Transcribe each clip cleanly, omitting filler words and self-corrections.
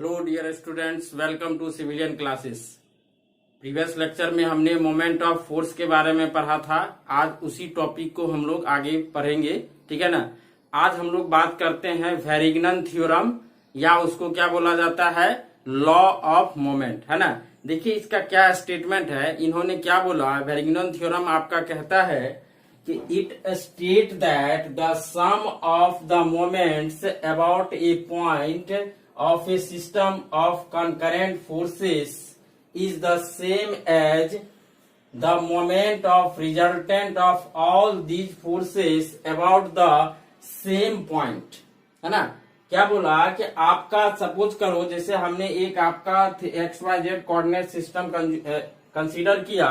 Hello dear students, welcome to civilian classes. Previous lecture में हमने moment of force के बारे में पढ़ा था। आज उसी टॉपिक को हम लोग आगे पढ़ेंगे, ठीक है ना। आज हम लोग बात करते हैं वेरिग्नन थ्योरम, या उसको क्या बोला जाता है, लॉ ऑफ मोमेंट, है ना। देखिए इसका क्या स्टेटमेंट है, इन्होंने क्या बोला। वेरिग्नन थ्योरम आपका कहता है कि it state that the sum of the moments about a point of a system of concurrent forces is the same as the moment of resultant of all these forces about the same point, है ना। क्या बोला कि आपका suppose करो, जैसे हमने एक आपका XYZ कोऑर्डिनेट सिस्टम कंसीडर किया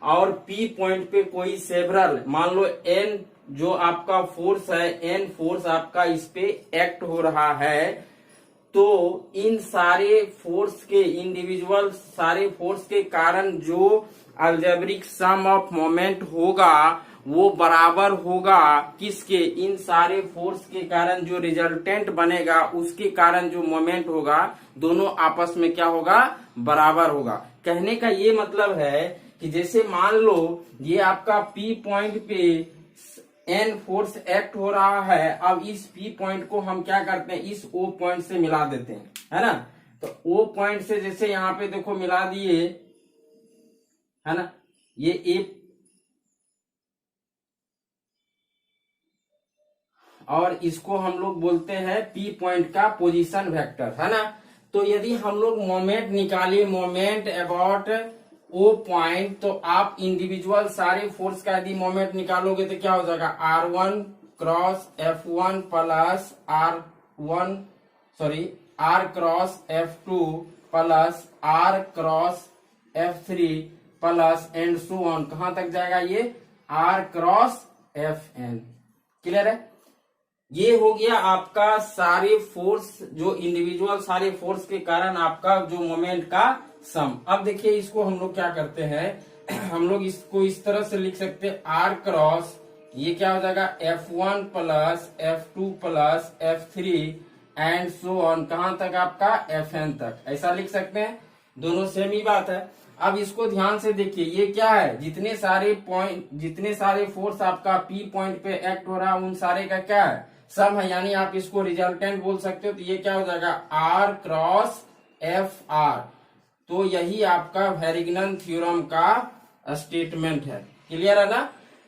और P पॉइंट पे कोई सेवरल, मान लो N जो आपका फोर्स है, N फोर्स आपका इस पे एक्ट हो रहा है, तो इन सारे फोर्स के इंडिविजुअल सारे फोर्स के कारण जो अलजेब्रिक सम ऑफ मोमेंट होगा वो बराबर होगा किसके, इन सारे फोर्स के कारण जो रिजल्टेंट बनेगा उसके कारण जो मोमेंट होगा, दोनों आपस में क्या होगा, बराबर होगा। कहने का ये मतलब है कि जैसे मान लो ये आपका P पॉइंट पे N फोर्स एक्ट हो रहा है, अब इस P पॉइंट को हम क्या करते हैं, इस O पॉइंट से मिला देते हैं, है ना। तो O पॉइंट से जैसे यहाँ पे देखो मिला दिए, है ना, ये A और इसको हम लोग बोलते हैं P पॉइंट का पोजीशन वेक्टर, है ना। तो यदि हम लोग मोमेंट निकालिए, मोमेंट अबाउट O पॉइंट, तो आप इंडिविजुअल सारे फोर्स का यदि मोमेंट निकालोगे तो क्या हो जाएगा, R1 cross F1 plus R cross F2 plus R cross F3 plus and so on. कहां तक जाएगा ये, R क्रॉस Fn। क्लियर है। ये हो गया आपका सारे फोर्स, जो इंडिविजुअल सारे फोर्स के कारण आपका जो मोमेंट का सम। अब देखिए इसको हम लोग क्या करते हैं, हम लोग इसको इस तरह से लिख सकते हैं, R क्रॉस, ये क्या हो जाएगा F1 plus F2 plus F3 and so on, कहां तक आपका Fn तक, ऐसा लिख सकते हैं। दोनों सेम ही बात है। अब इसको ध्यान से देखिए, ये क्या है, जितने सारे फोर्स आपका P पॉइंट पे एक्ट हो रहा है उन सारे का क्या है, सम है, यानी आप इसको रिजल्टेंट बोल सकते हो। तो ये क्या हो जाएगा, R क्रॉस Fr। तो यही आपका वेरिग्नन थ्योरम का स्टेटमेंट है। क्लियर है ना,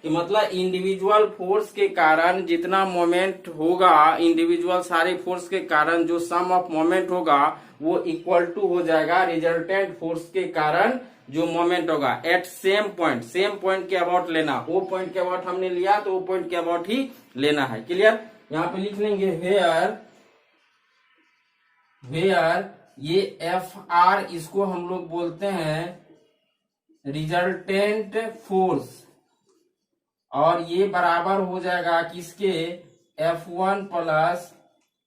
कि मतलब इंडिविजुअल फोर्स के कारण जितना मोमेंट होगा, इंडिविजुअल सारे फोर्स के कारण जो सम ऑफ मोमेंट होगा वो इक्वल टू हो जाएगा रिजल्टेंट फोर्स के कारण जो मोमेंट होगा at same point. Same point के अबाउट लेना, वो पॉइंट के अबाउट हमने लिया तो वो पॉइंट के अबाउट ही लेना है। क्लियर। यहाँ पे लिख लेंगे वेयर ये Fr, इसको हम लोग बोलते हैं रिजल्टेंट फोर्स, और ये बराबर हो जाएगा किसके, F1 plus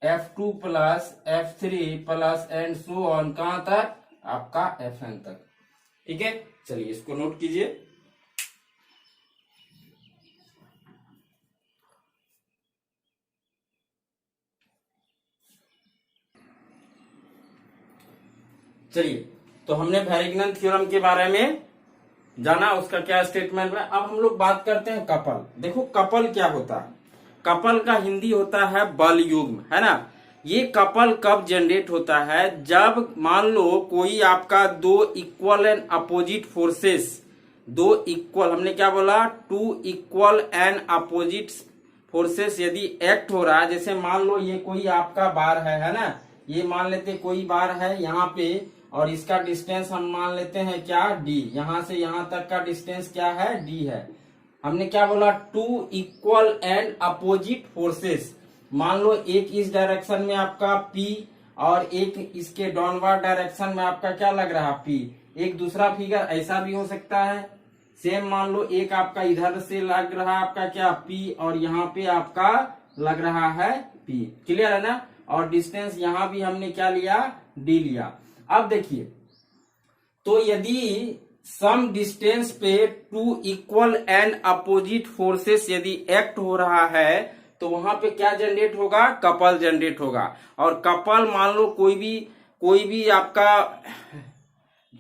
F2 plus F3 plus and so on, कहां तक, आपका Fn तक। ठीक है, चलिए इसको नोट कीजिए। चलिए, तो हमने वेरिग्नन थ्योरम के बारे में जाना, उसका क्या स्टेटमेंट है। अब हम लोग बात करते हैं कपल। देखो कपल क्या होता है, कपल का हिंदी होता है बल युग्म, है ना। ये कपल कब जनरेट होता है, जब मान लो कोई आपका दो इक्वल एंड अपोजिट फोर्सेस, दो इक्वल, हमने क्या बोला, two equal and opposite forces यदि एक्ट हो रहा है। जैसे मान लो ये कोई आपका बार है ना, ये मान लेते कोई बार है यहाँ पे, और इसका डिस्टेंस हम मान लेते हैं क्या, d। यहां से यहां तक का डिस्टेंस क्या है, d है। हमने क्या बोला, two equal and opposite forces, मान लो एक इस डायरेक्शन में आपका P और एक इसके डाउनवर्ड डायरेक्शन में आपका क्या लग रहा है, P। एक दूसरा फिगर ऐसा भी हो सकता है, सेम मान लो एक आपका इधर से लग रहा है आपका क्या, P, और यहाँ पे आपका लग रहा है P। क्लियर है ना। और डिस्टेंस यहाँ भी हमने क्या लिया, d लिया। अब देखिए, तो यदि सम डिस्टेंस पे two equal and opposite forces यदि एक्ट हो रहा है तो वहां पे क्या जनरेट होगा, कपल जनरेट होगा। और कपल मान लो कोई भी कोई भी आपका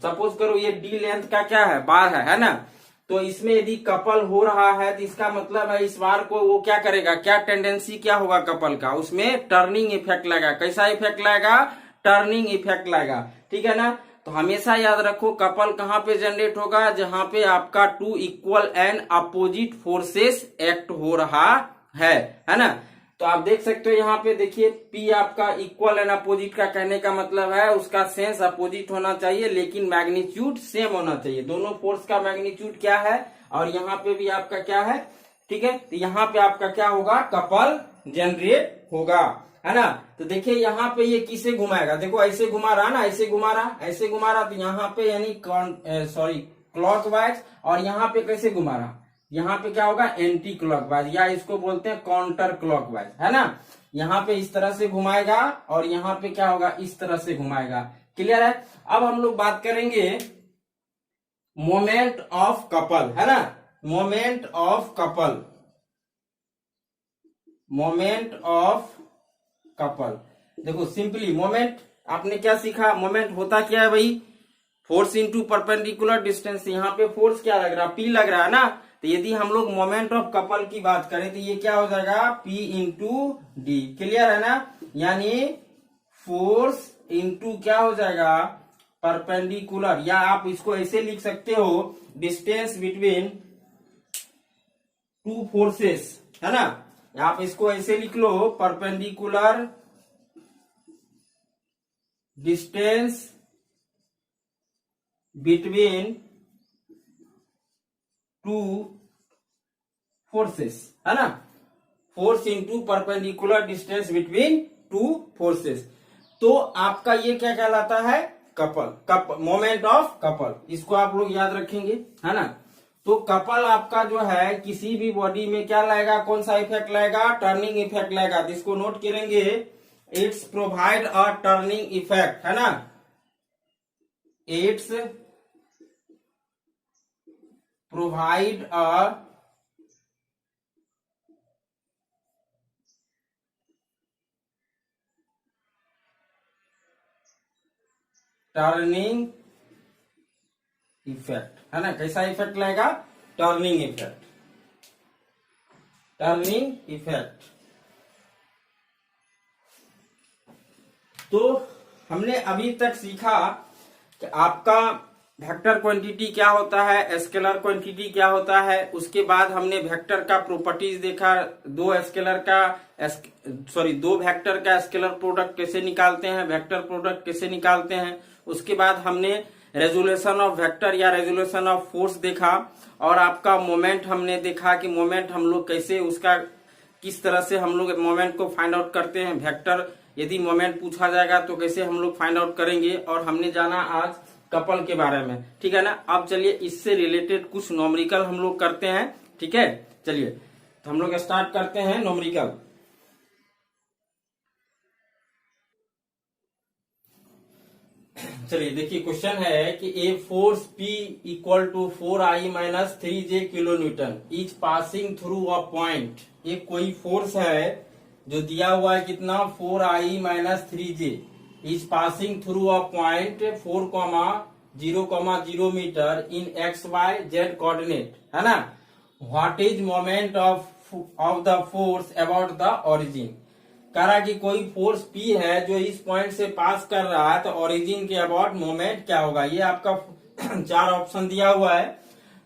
सपोज करो ये डी लेंथ का क्या है, बार है ना, तो इसमें यदि कपल हो रहा है तो इसका मतलब है इस बार को वो क्या करेगा, क्या टेंडेंसी क्या होगा कपल का, उसमें टर्निंग इफेक्ट लगेगा। कैसा इफेक्ट लगेगा, टर्निंग इफेक्ट लगेगा, ठीक है ना। तो हमेशा याद रखो कपल कहां पे जनरेट होगा, जहां पे आपका two equal and opposite forces act हो रहा है ना। तो आप देख सकते हो यहाँ पे देखिए P आपका इक्वल एंड अपोजिट का कहने का मतलब है उसका सेंस अपोजिट होना चाहिए लेकिन मैग्नीट्यूड सेम होना चाहिए। दोनों फोर्स का मैग्नीट्यूड क्या है और यहाँ पे भी आपका क्या है, ठीक है। तो यहाँ पे आपका क्या होगा, कपल जनरेट होगा, है ना। तो देखिए यहाँ पे ये किसे घुमाएगा, देखो ऐसे घुमा रहा ना, ऐसे घुमा रहा, ऐसे घुमा रहा, तो यहाँ पे यानी क्लॉकवाइज, और यहाँ पे कैसे घुमा रहा, यहाँ पे क्या होगा एंटी क्लॉकवाइज, या इसको बोलते हैं काउंटर क्लॉकवाइज, है ना। यहाँ पे इस तरह से घुमाएगा और यहाँ पे क्या होगा, इस तरह से घुमाएगा। क्लियर है। अब हम लोग बात करेंगे मोमेंट ऑफ कपल, है ना, moment of couple, moment of couple. देखो सिंपली मोमेंट आपने क्या सीखा, मोमेंट होता क्या है भाई, फोर्स इंटू परपेंडिकुलर डिस्टेंस। यहाँ पे फोर्स क्या लग रहा, P लग रहा है ना। तो यदि हम लोग मोमेंट ऑफ कपल की बात करें तो ये क्या हो जाएगा, P इंटू डी। क्लियर है ना, यानी फोर्स इंटू क्या हो जाएगा, परपेंडिकुलर, या आप इसको ऐसे लिख सकते हो डिस्टेंस बिटवीन टू फोर्सेस, है ना। आप इसको ऐसे लिख लो perpendicular distance between two forces, है ना, force into perpendicular distance between two forces. तो आपका ये क्या कहलाता है, कपल, मोमेंट ऑफ कपल, इसको आप लोग याद रखेंगे, है ना। तो कपल आपका जो है किसी भी बॉडी में क्या लाएगा, कौन सा इफेक्ट लाएगा, टर्निंग इफेक्ट लाएगा। तो इसको नोट करेंगे, it's provide a turning effect, है ना, it's provide a turning effect, है ना। कैसा इफेक्ट लाएगा, टर्निंग इफेक्ट, टर्निंग इफेक्ट। तो हमने अभी तक सीखा कि आपका वेक्टर क्वांटिटी क्या होता है, स्केलर क्वांटिटी क्या होता है। उसके बाद हमने वेक्टर का प्रॉपर्टीज देखा, दो वेक्टर का स्केलर प्रोडक्ट कैसे निकालते हैं, वेक्टर प्रोडक्ट कैसे निकालते हैं। उसके बाद हमने रेजोल्यूशन ऑफ वेक्टर या रेजोल्यूशन ऑफ फोर्स देखा, और आपका मोमेंट हमने देखा कि मोमेंट हम लोग कैसे उसका किस तरह से हम लोग मोमेंट को फाइंड आउट करते हैं। वेक्टर यदि मोमेंट पूछा जाएगा तो कैसे हम लोग फाइंड आउट करेंगे। और हमने जाना आज कपल के बारे में, ठीक है ना। अब चलिए इससे रिलेटेड कुछ न्यूमेरिकल हम लोग करते हैं, ठीक है। चलिए तो हम लोग स्टार्ट करते हैं न्यूमेरिकल। चलिए देखिए क्वेश्चन है कि a force P equal to 4I minus 3J kilo newton is passing through a point. एक कोई फोर्स है जो दिया हुआ है कितना, 4I minus 3J is passing through a point 4,0,0 metre in XYZ coordinate, है ना। What is moment of the force about the origin. कह रहा कि कोई फोर्स P है जो इस पॉइंट से पास कर रहा है, तो ओरिजिन के अबाउट मोमेंट क्या होगा। ये आपका चार ऑप्शन दिया हुआ है।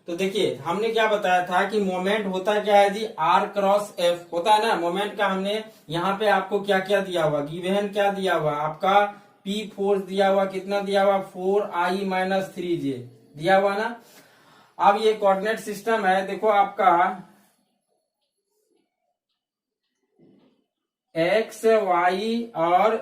तो देखिए हमने क्या बताया था कि मोमेंट होता क्या है जी, R क्रॉस F होता है ना। मोमेंट का हमने यहाँ पे आपको क्या क्या दिया हुआ, गिवन क्या दिया हुआ आपका, P फोर्स दिया हुआ, कितना दिया हुआ, 4I माइनस 3J दिया हुआ ना। अब ये कोऑर्डिनेट सिस्टम है, देखो आपका X Y और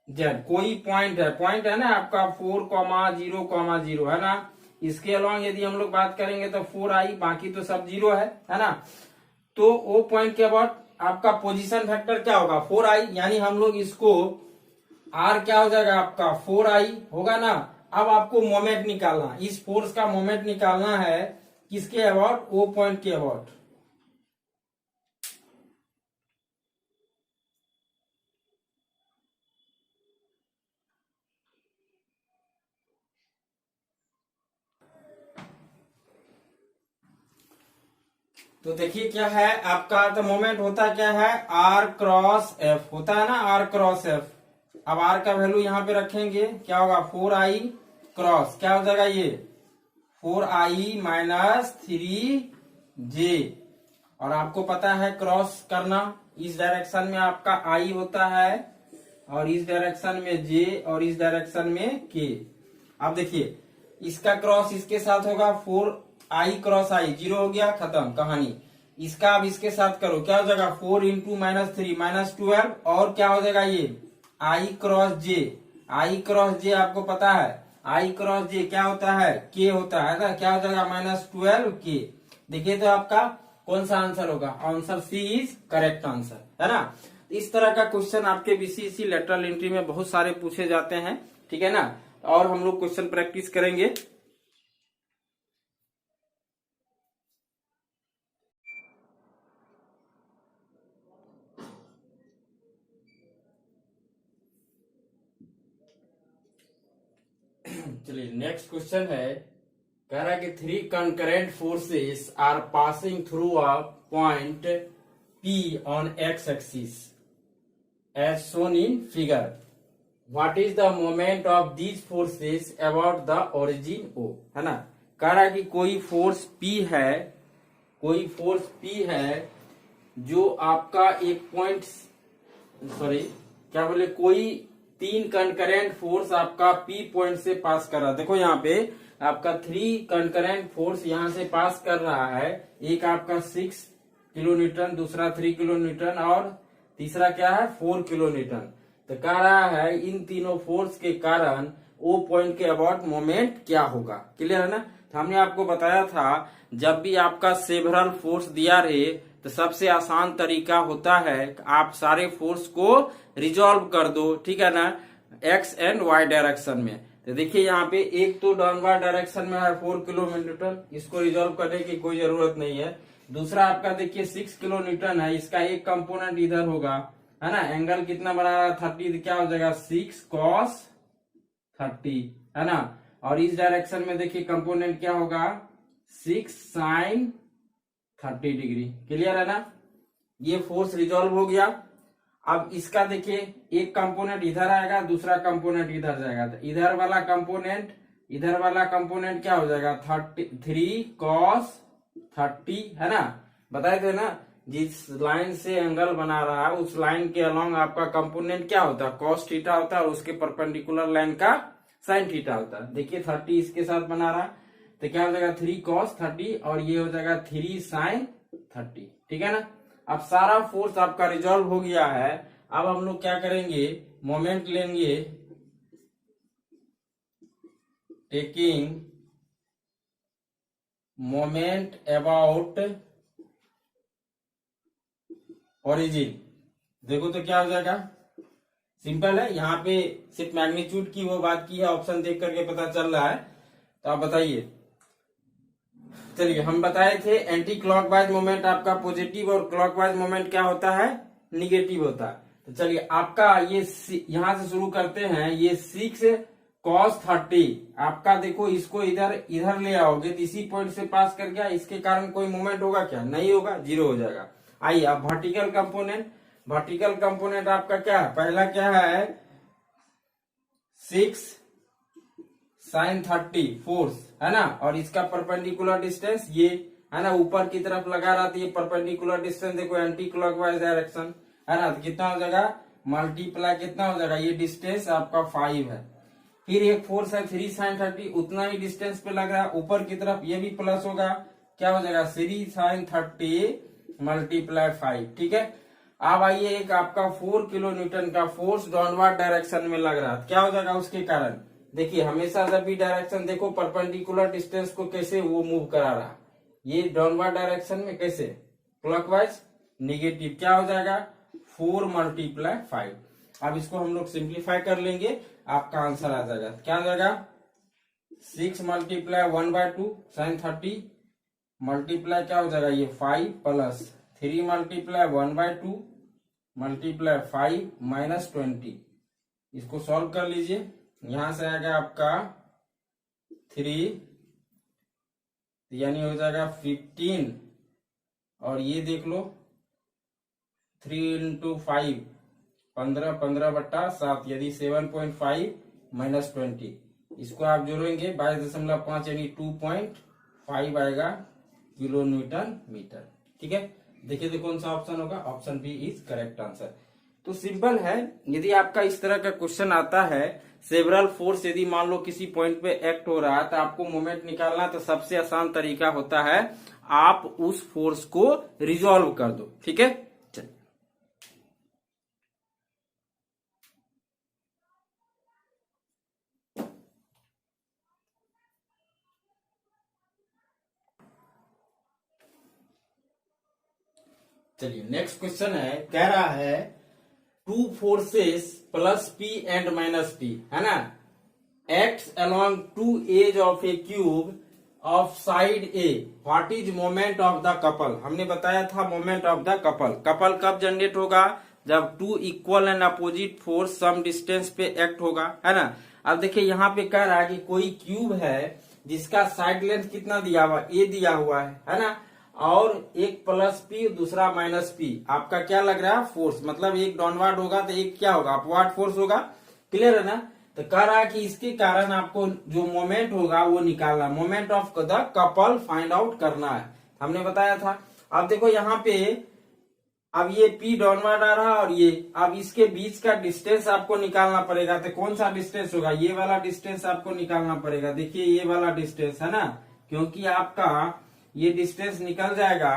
Z कोई पॉइंट है ना आपका 4,0,0 है ना। इसके अलॉन्ग यदि हम लोग बात करेंगे तो 4I, बाकी तो सब 0 है ना। तो वो पॉइंट के अबाउट आपका पोजीशन वेक्टर क्या होगा, 4I, यानी हम लोग इसको R क्या हो जाएगा आपका 4I होगा ना। अब आपको मोमेंट निकालना, इस फोर्स का मोमेंट निकालना है किसके अबाउट, वो पॉइंट के अबाउट। तो देखिए क्या है आपका, तो मोमेंट होता क्या है, आर क्रॉस एफ होता है ना, आर क्रॉस एफ। अब आर का वैल्यू यहाँ पे रखेंगे, क्या होगा 4i क्रॉस, क्या हो जाएगा ये 4i माइनस 3j। और आपको पता है क्रॉस करना, इस डायरेक्शन में आपका i होता है और इस डायरेक्शन में j और इस डायरेक्शन में k। अब देखिए इसका क्रॉस इसके साथ होगा, 4i क्रॉस i 0 हो गया, खत्म कहानी। इसका अब इसके साथ करो, क्या हो जाएगा 4 इंटू माइनस 3 माइनस 12, और क्या हो जाएगा ये i cross j। i cross j आपको पता है, i क्रॉस j क्या होता है, k होता है ना, क्या हो जाएगा माइनस 12k। देखिए तो आपका कौन सा आंसर होगा, answer C is correct answer, है ना। इस तरह का क्वेश्चन आपके बीसीसी लेटरल एंट्री में बहुत सारे पूछे जाते हैं, ठीक है ना। और हम लोग क्वेश्चन प्रैक्टिस करेंगे। चलिए नेक्स्ट क्वेश्चन है, कह रहा है कि 3 concurrent forces are passing through a point P on x axis as shown in figure. What is the moment of these forces about the origin O, है ना। कह रहा है कि कोई फोर्स P है, कोई फोर्स P है जो आपका एक पॉइंट, सॉरी क्या बोले, कोई 3 कंकरेंट फोर्स आपका P पॉइंट से पास कर रहा है। देखो यहाँ पे आपका 3 कंकरेंट फोर्स यहाँ से पास कर रहा है, एक आपका 6 किलो न्यूटन, दूसरा 3 किलो न्यूटन और तीसरा क्या है 4 किलो न्यूटन। तो कह रहा है इन तीनों फोर्स के कारण O पॉइंट के अबाउट मोमेंट क्या होगा। क्लियर है ना। तो हमने आपको बताया था जब भी आपका सेवरल फोर्स दिया रहे तो सबसे आसान तरीका होता है आप सारे फोर्स को रिजॉल्व कर दो, ठीक है ना, एक्स एंड वाई डायरेक्शन में। तो देखिए यहाँ पे एक तो डाउनवर्ड डायरेक्शन में है 4 किलो न्यूटन, इसको रिजॉल्व करने की कोई जरूरत नहीं है। दूसरा आपका देखिए 6 किलो न्यूटन है, इसका एक कंपोनेंट इधर होगा, है ना। एंगल कितना बना रहा है 30, तो क्या हो जाएगा 6 cos 30, है ना। और इस डायरेक्शन में देखिए कंपोनेंट क्या होगा 6 sin 30 डिग्री। क्लियर है ना। ये फोर्स रिजॉल्व हो गया। अब इसका देखिए एक कंपोनेंट इधर आएगा, दूसरा कंपोनेंट इधर जाएगा, तो इधर वाला कंपोनेंट क्या हो जाएगा 3 cos 30, है ना। बताए थे ना जिस लाइन से एंगल बना रहा है उस लाइन के अलोंग आपका कंपोनेंट क्या होता है cos थीटा होता है, और उसके परपेंडिकुलर लाइन का sin थीटा होता है। देखिए 30 इसके साथ बना रहा है तो क्या हो जाएगा 3 cos 30 और ये हो जाएगा 3 sin 30, ठीक है ना। अब सारा फोर्स आपका रिजॉल्व हो गया है। अब हम लोग क्या करेंगे, मोमेंट लेंगे, टेकिंग मोमेंट अबाउट ओरिजिन। देखो तो क्या हो जाएगा, सिंपल है, यहाँ पे सिर्फ मैग्नीट्यूड की वो बात की है, ऑप्शन देख करके पता चल रहा है। तो आप बताइए। चलिए हम बताए थे एंटी क्लॉकवाइज मोमेंट आपका पॉजिटिव और क्लॉकवाइज मोमेंट क्या होता है निगेटिव होता है। तो चलिए आपका ये यहां से शुरू करते हैं। ये 6 cos 30 आपका देखो, इसको इधर ले आओगे तो इसी पॉइंट से पास कर गया, इसके कारण कोई मूवमेंट होगा क्या, नहीं होगा, 0 हो जाएगा। आइए अब वर्टिकल कंपोनेंट आपका क्या है, पहला क्या है 6 sin 30 फोर्स, है ना, और इसका परपेंडिकुलर डिस्टेंस ये, है ना, ऊपर की तरफ लगा रहा था, ये परपेंडिकुलर डिस्टेंस देखो एंटी क्लॉकवाइज डायरेक्शन, है ना। तो कितना हो जाएगा मल्टीप्लाई, कितना हो जाएगा, ये डिस्टेंस आपका 5 है। फिर एक फोर्स है 3 sin 30, उतना ही डिस्टेंस पे लग रहा है ऊपर की तरफ, ये भी प्लस होगा, क्या हो जाएगा 3 sin 30 मल्टीप्लाई 5, ठीक है। अब आइए एक आपका 4 किलो न्यूटन का फोर्स डाउनवर्ड डायरेक्शन में लग रहा है, क्या हो जाएगा उसके कारण। देखिए हमेशा जब भी डायरेक्शन देखो परपेंडिकुलर डिस्टेंस को कैसे वो मूव करा रहा, ये डाउनवर्ड डायरेक्शन में कैसे क्लॉकवाइज निगेटिव, क्या हो जाएगा 4 मल्टीप्लाई 5। अब इसको हम लोग सिंप्लीफाई कर लेंगे, आपका आंसर आ जाएगा, क्या आ जाएगा 6 मल्टीप्लाई 1/2 sin 30 मल्टीप्लाई क्या हो जाएगा ये 5 प्लस 3 मल्टीप्लाई 1/2 मल्टीप्लाई 5 माइनस 20। इसको सॉल्व कर लीजिए, यहां से आएगा आपका 3 यानी हो जाएगा 15 और ये देख लो 3 × 5 15, 15/7 यानी 7.5 - 20, इसको आप जोड़ेंगे 22.5 यानी 2.5 आएगा किलो न्यूटन मीटर। ठीक है, देखिए तो कौन सा ऑप्शन होगा, option B is correct answer. तो सिंपल है, यदि आपका इस तरह का क्वेश्चन आता है सेवरल फोर्स, यदि मान लो किसी पॉइंट पे एक्ट हो रहा है तो आपको मोमेंट निकालना, तो सबसे आसान तरीका होता है आप उस फोर्स को रिजॉल्व कर दो। ठीक है, चलिए नेक्स्ट क्वेश्चन है, कह रहा है 2 forces plus P and minus P, है ना, acts along 2 edge of a cube of side a, what is moment of the couple. हमने बताया था moment of the couple, couple कब जनरेट होगा, जब 2 equal and opposite force some distance पे act होगा, है ना। अब देखिए यहाँ पे कह रहा है कि कोई क्यूब है जिसका साइड लेंथ कितना दिया हुआ, ए दिया हुआ है ना, और एक प्लस पी दूसरा माइनस पी, आपका क्या लग रहा है फोर्स, मतलब एक डाउनवर्ड होगा तो एक क्या होगा, अपवर्ड फोर्स होगा। क्लियर है ना। तो कह रहा है कि इसके कारण आपको जो मोमेंट होगा वो निकालना, moment of the couple find out करना है, हमने बताया था। अब देखो यहाँ पे अब ये P डाउनवर्ड आ रहा है और ये, अब इसके बीच का डिस्टेंस आपको निकालना पड़ेगा। तो कौन सा डिस्टेंस होगा, ये वाला डिस्टेंस आपको निकालना पड़ेगा। देखिए ये वाला डिस्टेंस है ना, क्योंकि आपका ये डिस्टेंस निकल जाएगा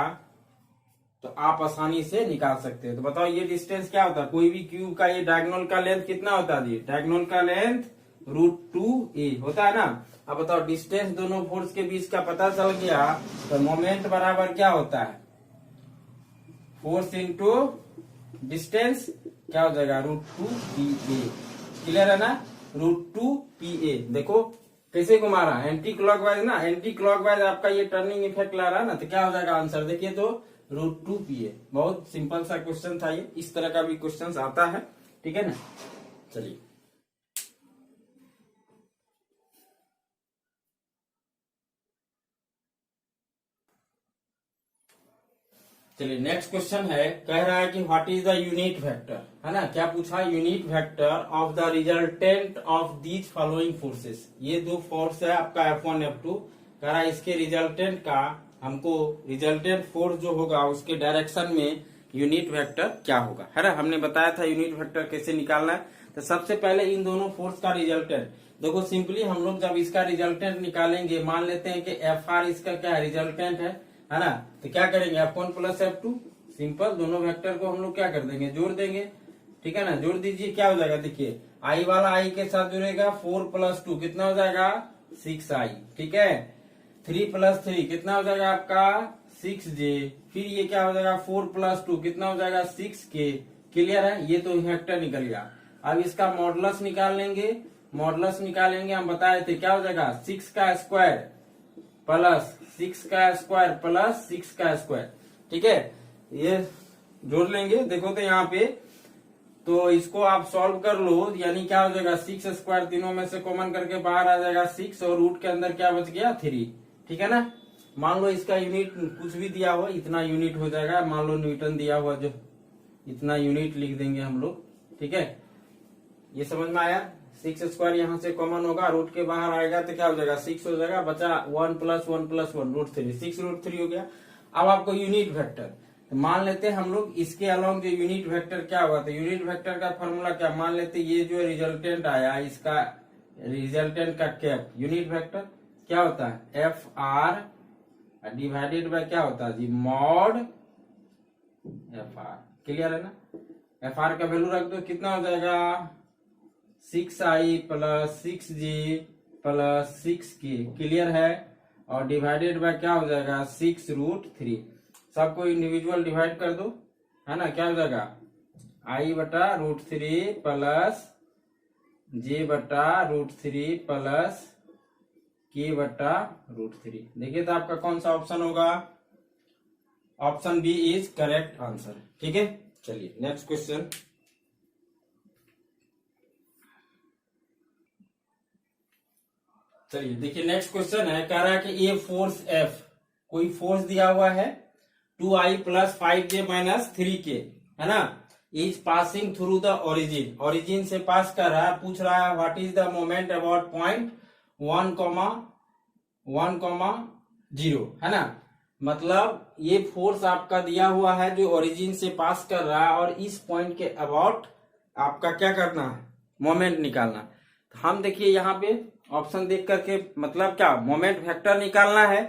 तो आप आसानी से निकाल सकते हैं। तो बताओ ये डिस्टेंस क्या होता है, कोई भी क्यूब का ये डायगोनल का लेंथ कितना होता है, डायगोनल का लेंथ √2a होता है ना। अब बताओ डिस्टेंस दोनों फोर्स के बीच का पता चल गया, तो मोमेंट बराबर क्या होता है, फोर्स इंटू डिस्टेंस क्या हो जाएगा, √2pa। क्लियर है ना, √2pa। देखो कैसे घुमा रहा है, एंटी क्लॉकवाइज ना, एंटी क्लॉकवाइज आपका ये टर्निंग इफेक्ट ला रहा है ना, तो क्या हो जाएगा आंसर, देखिए तो √2pa। बहुत सिंपल सा क्वेश्चन था ये, इस तरह का भी क्वेश्चन आता है। ठीक है ना, चलिए चलिए नेक्स्ट क्वेश्चन है, कह रहा है कि what is the unit vector, है ना, क्या पूछा, unit vector of the resultant of these following forces. ये दो फोर्स है आपका F1 F2, कह रहा है इसके रिजल्टेंट का हमको, रिजल्टेंट फोर्स जो होगा उसके डायरेक्शन में यूनिट वेक्टर क्या होगा, है ना। हमने बताया था यूनिट वेक्टर कैसे निकालना है। तो सबसे पहले इन दोनों फोर्स का रिजल्टेंट देखो, सिंपली हम लोग जब इसका रिजल्टेंट निकालेंगे, मान लेते हैं कि FR इसका क्या है, रिजल्टेंट है ना, तो क्या करेंगे F1 + F2, सिंपल, दोनों वेक्टर को हम लोग क्या कर देंगे, जोड़ देंगे। ठीक है ना, जोड़ दीजिए, क्या हो जाएगा, देखिए I वाला I के साथ जुड़ेगा, 4 + 2 कितना हो जाएगा 6I। ठीक है, 3 + 3 कितना हो जाएगा आपका 6J, फिर ये क्या हो जाएगा 4 + 2 कितना हो जाएगा 6K। क्लियर है, ये तो वेक्टर निकल गया। अब इसका मॉडुलस निकाल लेंगे, मॉडुलस निकालेंगे, हम बताए थे क्या हो जाएगा 6 का स्क्वायर प्लस 6 का स्क्वायर प्लस 6 का स्क्वायर। ठीक है, ये जोड़ लेंगे। देखो तो यहाँ पे, तो इसको आप सॉल्व कर लो, यानी क्या हो जाएगा 6 स्क्वायर, तीनों में से कॉमन करके बाहर आ जाएगा 6, और रूट के अंदर क्या बच गया 3। ठीक है ना, मान लो इसका यूनिट कुछ भी दिया हुआ, इतना यूनिट हो जाएगा, मान लो न्यूटन दिया हुआ, जो इतना यूनिट लिख देंगे हम लोग। ठीक है, ये समझ में आया। 6 स्क्वायर यहाँ से कॉमन होगा, रूट के बाहर आएगा तो क्या हो जाएगा 6 हो जाएगा, बचा 1 + 1 + 1 √3, 6 √3 हो गया। अब आपको यूनिट वेक्टर, तो मान लेते हैं हम लोग इसके अलावा जो यूनिट वेक्टर क्या होगा, तो यूनिट वेक्टर का फॉर्मूला क्या, मान लेते ये जो रिजल्टेंट आया, इसका रिजल्टेंट का कैप यूनिट वेक्टर क्या होता है, FR डिवाइडेड बाय क्या होता है जी, मॉड FR। क्लियर है ना, FR का वैल्यू रख दो, कितना हो जाएगा 6I + 6J + 6K। क्लियर है, और डिवाइडेड बाय क्या हो जाएगा 6 √3। सबको इंडिविजुअल डिवाइड कर दो, है ना, क्या हो जाएगा I बटा √3 प्लस J बटा √3 प्लस K बटा √3। देखिए तो आपका कौन सा ऑप्शन होगा, option B is correct answer. ठीक है, चलिए नेक्स्ट क्वेश्चन। चलिए देखिए नेक्स्ट क्वेश्चन है, कह रहा है कि ए फोर्स F, कोई फोर्स दिया हुआ है 2i plus 5j minus 3k, है ना, is passing through the origin, origin से पास कर रहा है, पूछ रहा है what is the moment about point 1,0, है ना, मतलब ये फोर्स आपका दिया हुआ है जो ओरिजिन से पास कर रहा है और इस पॉइंट के अबाउट आपका क्या करना है, मोमेंट निकालना। तो हम देखिए यहाँ पे ऑप्शन देख करके मतलब क्या मोमेंट वेक्टर निकालना है।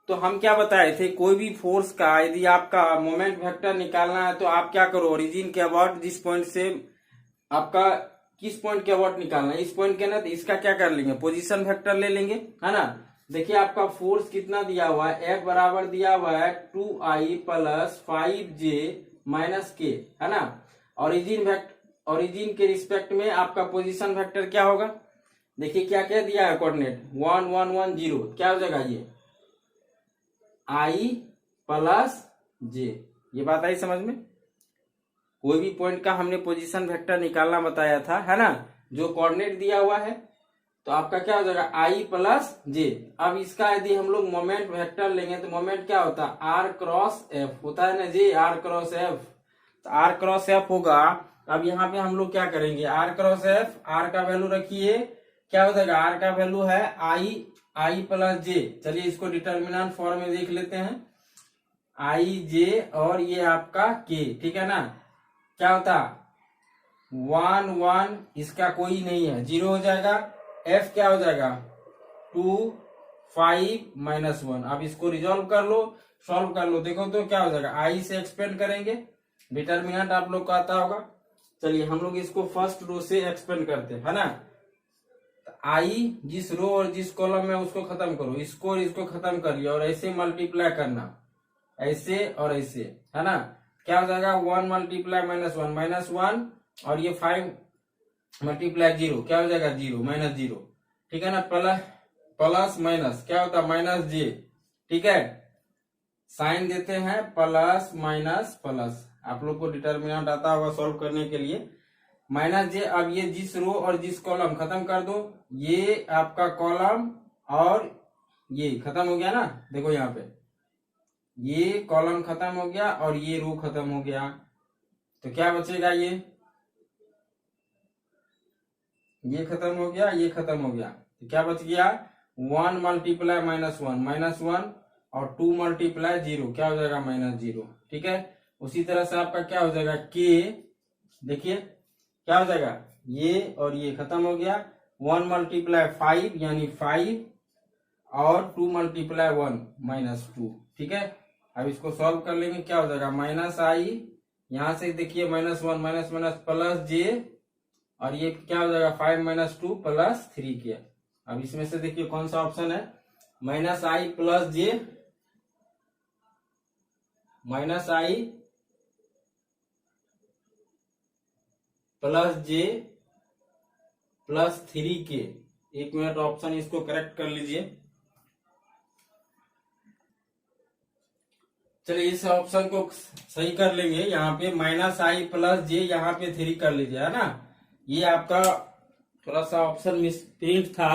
तो हम क्या बताए थे, कोई भी फोर्स का यदि आपका मोमेंट वेक्टर निकालना है तो आप क्या करो, ओरिजिन के अबाउट जिस पॉइंट से आपका किस पॉइंट के अबाउट निकालना है, इस पॉइंट के ना, तो इसका क्या कर लेंगे, पोजीशन वेक्टर ले लेंगे, है ना। देखिए आपका फोर्स कितना दिया हुआ है, F बराबर दिया हुआ है 2i plus 5j minus k, है ना। ओरिजिन के रिस्पेक्ट में आपका पोजीशन वेक्टर क्या होगा, देखिए क्या क्या दिया है कोऑर्डिनेट 1 1 1 0, क्या हो जाएगा ये i प्लस j, ये बात आई समझ में। कोई भी पॉइंट का हमने पोजीशन वेक्टर निकालना बताया था, है ना, जो कोऑर्डिनेट दिया हुआ है तो आपका क्या हो जाएगा i प्लस j। अब इसका यदि हम लोग मोमेंट वेक्टर लेंगे तो मोमेंट क्या होता है, r क्रॉस f होता है ना जी, r क्रॉस f, तो r क्रॉस f होगा। अब यहाँ पे हम लोग क्या करेंगे, r क्रॉस f, r का वैल्यू रखिए, क्या हो जाएगा, r का वैल्यू है i प्लस j, चलिए इसको डिटर्मिनेंट फॉर्म में देख लेते हैं, i j और ये आपका k, ठीक है ना, क्या होता 1 1, इसका कोई नहीं है, 0 हो जाएगा, f क्या हो जाएगा 2 5 माइनस 1। अब इसको रिजॉल्व कर लो, सॉल्व कर लो, देखो तो क्या हो जाएगा, i से एक्सपेंड करेंगे, डिटर्मिनेंट आप लोग को आता होगा। चलिए हम लोग इसको फर्स्ट रो से एक्सपेंड करते हैं, है ना, आई जिस रो और जिस कॉलम में उसको खत्म करो, इसको और इसको खत्म कर लिया और ऐसे मल्टीप्लाई करना, ऐसे और ऐसे, है ना, क्या हो जाएगा 1 मल्टीप्लाई माइनस 1 और ये 5 मल्टीप्लाई 0, क्या हो जाएगा 0 माइनस 0, ठीक है ना, प्लस माइनस क्या होता है माइनस j, ठीक है, साइन देते हैं प्लस माइनस प्लस, आप लोग को डिटर्मिनेंट आता होगा सॉल्व करने के लिए, माइनस j। अब ये जिस रो और जिस कॉलम खत्म कर दो, ये आपका कॉलम और ये खत्म हो गया ना, देखो यहाँ पे ये कॉलम खत्म हो गया और ये रो खत्म हो गया, तो क्या बचेगा, ये खत्म हो गया, ये खत्म हो गया, तो क्या बच गया 1 मल्टीप्लाई माइनस 1 और 2 मल्टीप्लाई 0, क्या हो जाएगा -0, ठीक है। उसी तरह से आपका क्या हो जाएगा k, देखिए क्या हो जाएगा, ये और ये खत्म हो गया, 1 मल्टीप्लाई 5 यानी 5 और 2 मल्टीप्लाई 1 -2, ठीक है। अब इसको सॉल्व कर लेंगे, क्या हो जाएगा -i, यहां से देखिए -1 माइनस प्लस j और ये क्या हो जाएगा 5 - 2 प्लस 3k। अब इसमें से देखिए कौन सा ऑप्शन है, -i plus j, -i plus j plus 3k। एक मिनट, ऑप्शन इसको करेक्ट कर लीजिए। चलिए इस ऑप्शन को सही कर लेंगे, यहाँ पे -i प्लस j, यहाँ पे 3 कर लीजिए, है ना। ये आपका थोड़ा सा ऑप्शन मिसप्रिंट था,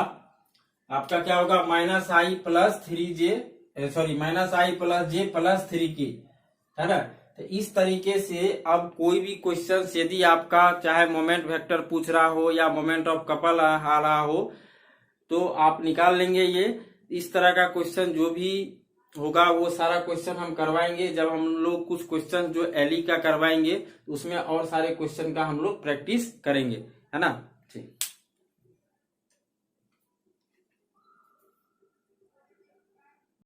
आपका क्या होगा -i plus 3j, sorry -i plus j plus 3k, है ना। तो इस तरीके से अब कोई भी क्वेश्चन यदि आपका चाहे मोमेंट वेक्टर पूछ रहा हो या मोमेंट ऑफ कपल आ रहा हो तो आप निकाल लेंगे। ये इस तरह का क्वेश्चन जो भी होगा वो सारा क्वेश्चन हम करवाएंगे। जब हम लोग कुछ क्वेश्चन जो एली का करवाएंगे उसमें और सारे क्वेश्चन का हम लोग प्रैक्टिस करेंगे, है ना। ठीक।